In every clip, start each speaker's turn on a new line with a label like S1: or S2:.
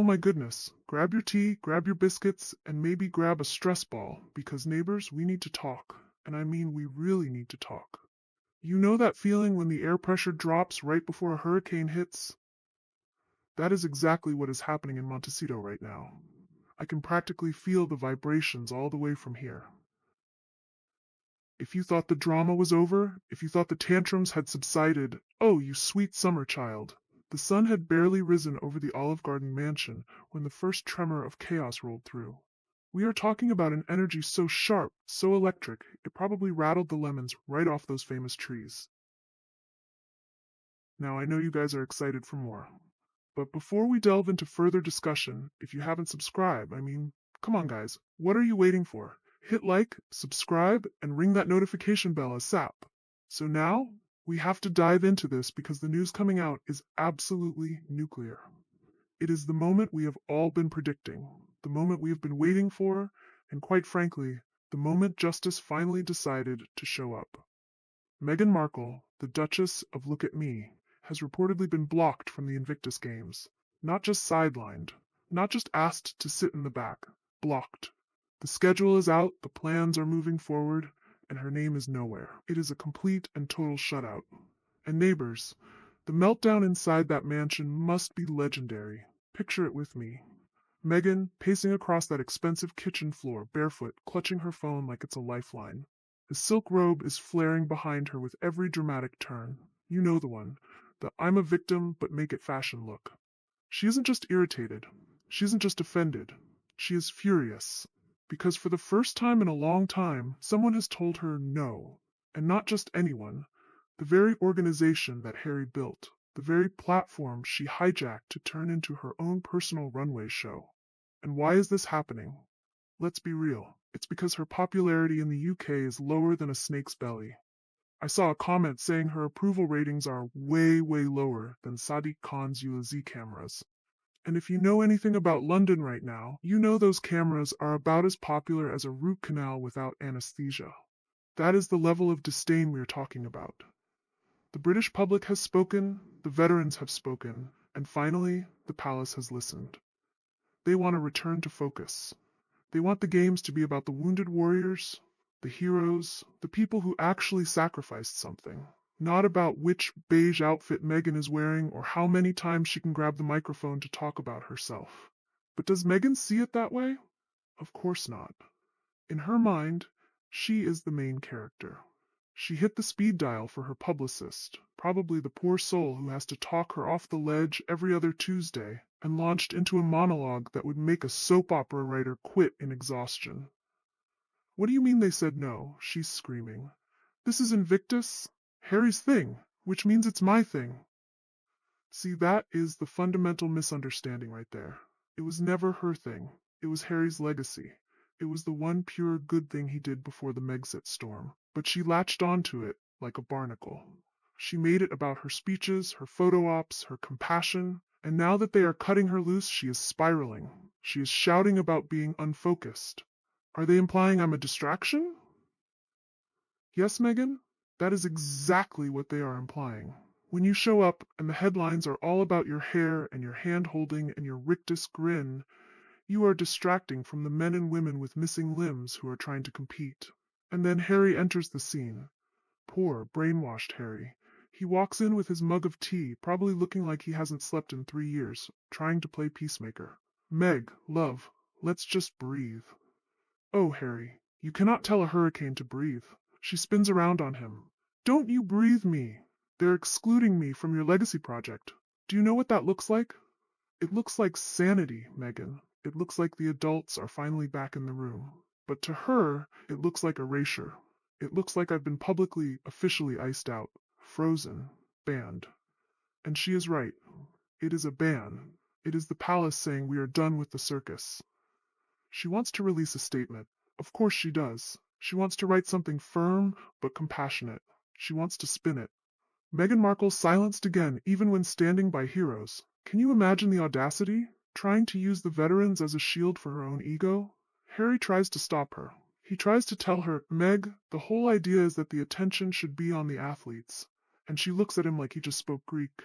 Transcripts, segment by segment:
S1: Oh my goodness. Grab your tea, grab your biscuits, and maybe grab a stress ball, because neighbors, we need to talk. And I mean, we really need to talk. You know that feeling when the air pressure drops right before a hurricane hits? That is exactly what is happening in Montecito right now. I can practically feel the vibrations all the way from here. If you thought the drama was over, if you thought the tantrums had subsided, oh, you sweet summer child. The sun had barely risen over the Olive Garden mansion when the first tremor of chaos rolled through. We are talking about an energy so sharp, so electric, it probably rattled the lemons right off those famous trees. Now I know you guys are excited for more. But before we delve into further discussion, if you haven't subscribed, come on guys, what are you waiting for? Hit like, subscribe, and ring that notification bell ASAP. So now, we have to dive into this because the news coming out is absolutely nuclear. It is the moment we have all been predicting, the moment we have been waiting for, and quite frankly, the moment justice finally decided to show up. Meghan Markle, the Duchess of Look at Me, has reportedly been blocked from the Invictus Games. Not just sidelined, not just asked to sit in the back, blocked. The schedule is out, the plans are moving forward, and her name is nowhere. It is a complete and total shutout. And neighbors, the meltdown inside that mansion must be legendary. Picture it with me. Meghan pacing across that expensive kitchen floor, barefoot, clutching her phone like it's a lifeline. The silk robe is flaring behind her with every dramatic turn. You know the one. The I'm a victim but make it fashion look. She isn't just irritated. She isn't just offended. She is furious. Because for the first time in a long time, someone has told her no. And not just anyone. The very organization that Harry built. The very platform she hijacked to turn into her own personal runway show. And why is this happening? Let's be real. It's because her popularity in the UK is lower than a snake's belly. I saw a comment saying her approval ratings are way, way lower than Sadiq Khan's UAZ cameras. And if you know anything about London right now, you know those cameras are about as popular as a root canal without anesthesia. That is the level of disdain we're talking about. The British public has spoken, the veterans have spoken, and finally, the palace has listened. They want to return to focus. They want the games to be about the wounded warriors, the heroes, the people who actually sacrificed something. Not about which beige outfit Meghan is wearing or how many times she can grab the microphone to talk about herself. But does Meghan see it that way? Of course not. In her mind, she is the main character. She hit the speed dial for her publicist, probably the poor soul who has to talk her off the ledge every other Tuesday, and launched into a monologue that would make a soap opera writer quit in exhaustion. What do you mean they said no? She's screaming. This is Invictus, Harry's thing, which means it's my thing. See, that is the fundamental misunderstanding right there. It was never her thing. It was Harry's legacy. It was the one pure good thing he did before the Megxit storm. But she latched onto it like a barnacle. She made it about her speeches, her photo ops, her compassion, and now that they are cutting her loose, she is spiraling. She is shouting about being unfocused. Are they implying I'm a distraction? Yes, Meghan? That is exactly what they are implying. When you show up and the headlines are all about your hair and your hand-holding and your rictus grin, you are distracting from the men and women with missing limbs who are trying to compete. And then Harry enters the scene. Poor, brainwashed Harry. He walks in with his mug of tea, probably looking like he hasn't slept in 3 years, trying to play peacemaker. Meg, love, let's just breathe. Oh, Harry, you cannot tell a hurricane to breathe. She spins around on him. Don't you breathe me. They're excluding me from your legacy project. Do you know what that looks like? It looks like sanity, Meghan. It looks like the adults are finally back in the room. But to her, it looks like erasure. It looks like I've been publicly, officially iced out, frozen, banned. And she is right. It is a ban. It is the palace saying we are done with the circus. She wants to release a statement. Of course she does. She wants to write something firm but compassionate. She wants to spin it. Meghan Markle silenced again even when standing by heroes. Can you imagine the audacity? Trying to use the veterans as a shield for her own ego? Harry tries to stop her. He tries to tell her, Meg, the whole idea is that the attention should be on the athletes. And she looks at him like he just spoke Greek.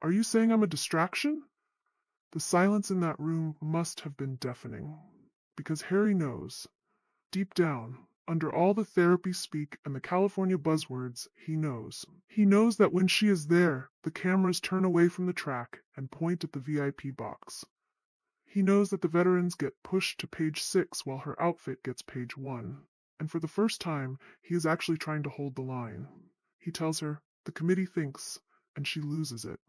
S1: Are you saying I'm a distraction? The silence in that room must have been deafening. Because Harry knows, deep down, under all the therapy speak and the California buzzwords, he knows. He knows that when she is there, the cameras turn away from the track and point at the VIP box. He knows that the veterans get pushed to page 6 while her outfit gets page 1. And for the first time, he is actually trying to hold the line. He tells her, the committee thinks, and she loses it.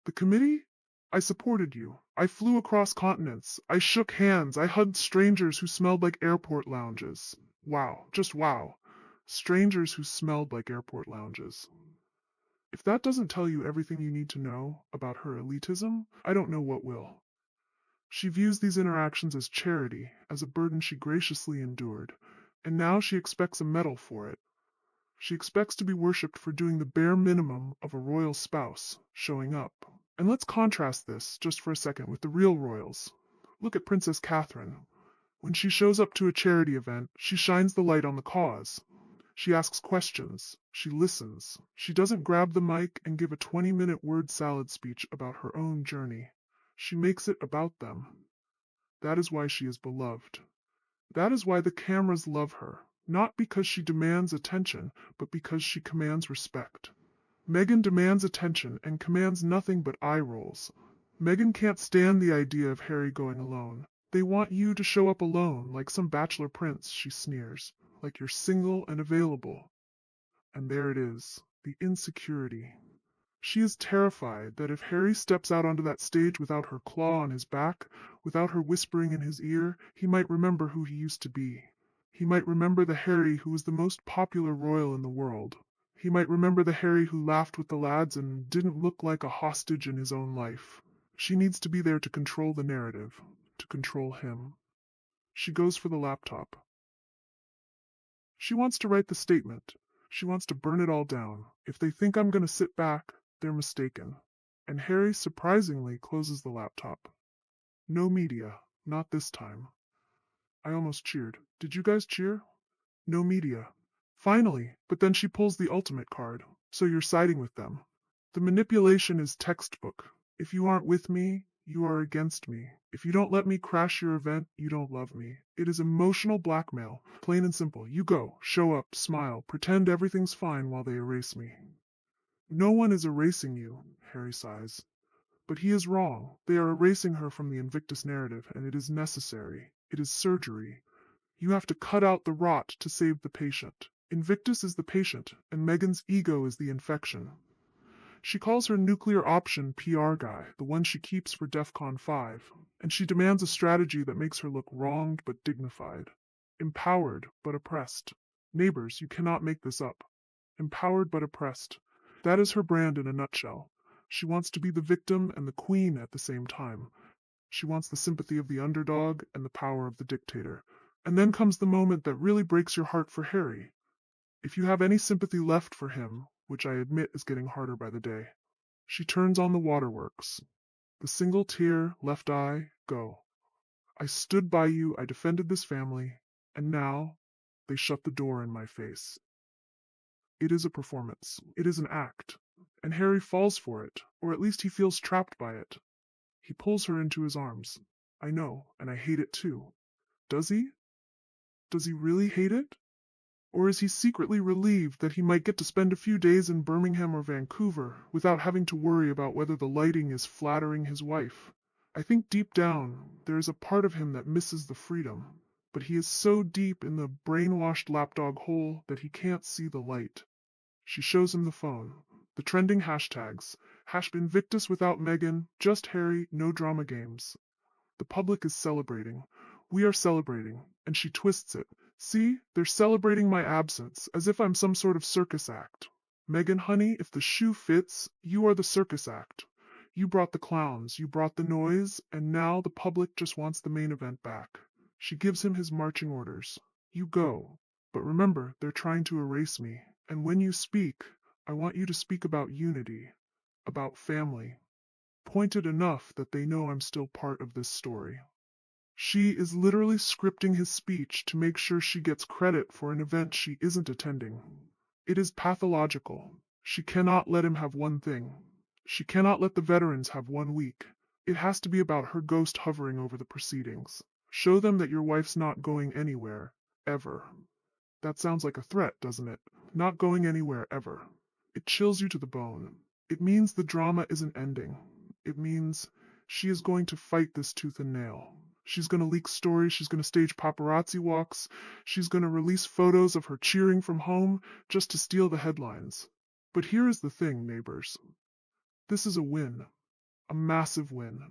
S1: The committee? I supported you. I flew across continents. I shook hands. I hugged strangers who smelled like airport lounges. Wow, just wow. Strangers who smelled like airport lounges. If that doesn't tell you everything you need to know about her elitism, I don't know what will. She views these interactions as charity, as a burden she graciously endured, and now she expects a medal for it. She expects to be worshipped for doing the bare minimum of a royal spouse, showing up. And let's contrast this, just for a second, with the real royals. Look at Princess Catherine. When she shows up to a charity event, she shines the light on the cause. She asks questions. She listens. She doesn't grab the mic and give a 20-minute word salad speech about her own journey. She makes it about them. That is why she is beloved. That is why the cameras love her. Not because she demands attention, but because she commands respect. Meghan demands attention and commands nothing but eye rolls. Meghan can't stand the idea of Harry going alone. They want you to show up alone, like some bachelor prince, she sneers. Like you're single and available. And there it is, the insecurity. She is terrified that if Harry steps out onto that stage without her claw on his back, without her whispering in his ear, he might remember who he used to be. He might remember the Harry who was the most popular royal in the world. He might remember the Harry who laughed with the lads and didn't look like a hostage in his own life. She needs to be there to control the narrative, to control him. She goes for the laptop. She wants to write the statement. She wants to burn it all down. If they think I'm going to sit back, they're mistaken. And Harry surprisingly closes the laptop. No media, not this time. I almost cheered. Did you guys cheer? No media. Finally, but then she pulls the ultimate card. So you're siding with them. The manipulation is textbook. If you aren't with me, you are against me. If you don't let me crash your event, you don't love me. It is emotional blackmail, plain and simple. You go, show up, smile, pretend everything's fine while they erase me. No one is erasing you, Harry sighs. But he is wrong. They are erasing her from the Invictus narrative, and it is necessary. It is surgery. You have to cut out the rot to save the patient. Invictus is the patient, and Meghan's ego is the infection. She calls her nuclear option PR guy, the one she keeps for DEFCON 5, and she demands a strategy that makes her look wronged but dignified. Empowered but oppressed. Neighbors, you cannot make this up. Empowered but oppressed. That is her brand in a nutshell. She wants to be the victim and the queen at the same time. She wants the sympathy of the underdog and the power of the dictator. And then comes the moment that really breaks your heart for Harry. If you have any sympathy left for him, which I admit is getting harder by the day. She turns on the waterworks. The single tear, left eye, go. I stood by you, I defended this family, and now they shut the door in my face. It is a performance. It is an act. And Harry falls for it, or at least he feels trapped by it. He pulls her into his arms. I know, and I hate it too. Does he? Does he really hate it? Or is he secretly relieved that he might get to spend a few days in Birmingham or Vancouver without having to worry about whether the lighting is flattering his wife? I think deep down there is a part of him that misses the freedom, but he is so deep in the brainwashed lapdog hole that he can't see the light. She shows him the phone, the trending hashtags, #Invictus without Meghan, just Harry, no drama games. The public is celebrating. We are celebrating, and she twists it. See, they're celebrating my absence, as if I'm some sort of circus act. Meghan, honey, if the shoe fits, you are the circus act. You brought the clowns, you brought the noise, and now the public just wants the main event back. She gives him his marching orders. You go. But remember, they're trying to erase me. And when you speak, I want you to speak about unity, about family. Pointed enough that they know I'm still part of this story. She is literally scripting his speech to make sure she gets credit for an event she isn't attending. It is pathological. She cannot let him have one thing. She cannot let the veterans have 1 week. It has to be about her ghost hovering over the proceedings. Show them that your wife's not going anywhere, ever. That sounds like a threat, doesn't it? Not going anywhere ever. It chills you to the bone. It means the drama isn't ending. It means she is going to fight this tooth and nail. She's going to leak stories. She's going to stage paparazzi walks. She's going to release photos of her cheering from home just to steal the headlines. But here is the thing, neighbors. This is a win. A massive win.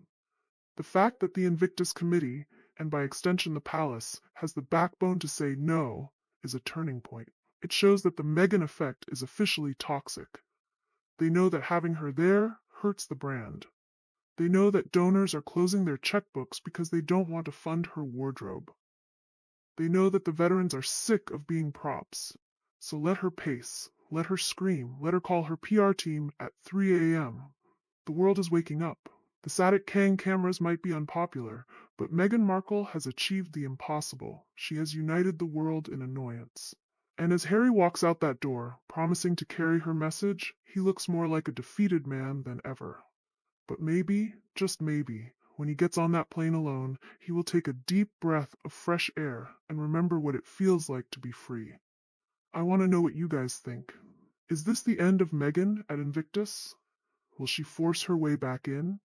S1: The fact that the Invictus Committee, and by extension the Palace, has the backbone to say no is a turning point. It shows that the Meghan effect is officially toxic. They know that having her there hurts the brand. They know that donors are closing their checkbooks because they don't want to fund her wardrobe. They know that the veterans are sick of being props. So let her pace, let her scream, let her call her PR team at 3 a.m. The world is waking up. The Sadik Kang cameras might be unpopular, but Meghan Markle has achieved the impossible. She has united the world in annoyance. And as Harry walks out that door, promising to carry her message, he looks more like a defeated man than ever. But maybe, just maybe, when he gets on that plane alone, he will take a deep breath of fresh air and remember what it feels like to be free. I want to know what you guys think. Is this the end of Meghan at Invictus? Will she force her way back in?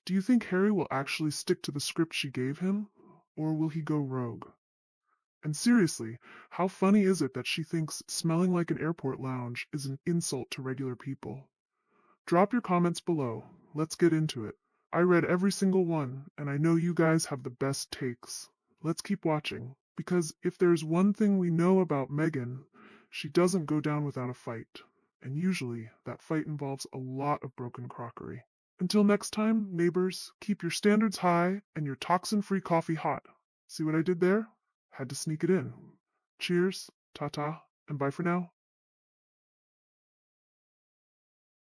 S1: Do you think Harry will actually stick to the script she gave him? Or will he go rogue? And seriously, how funny is it that she thinks smelling like an airport lounge is an insult to regular people? Drop your comments below. Let's get into it. I read every single one, and I know you guys have the best takes. Let's keep watching, because if there's one thing we know about Meghan, she doesn't go down without a fight. And usually, that fight involves a lot of broken crockery. Until next time, neighbors, keep your standards high and your toxin-free coffee hot. See what I did there? Had to sneak it in. Cheers, ta-ta, and bye for now.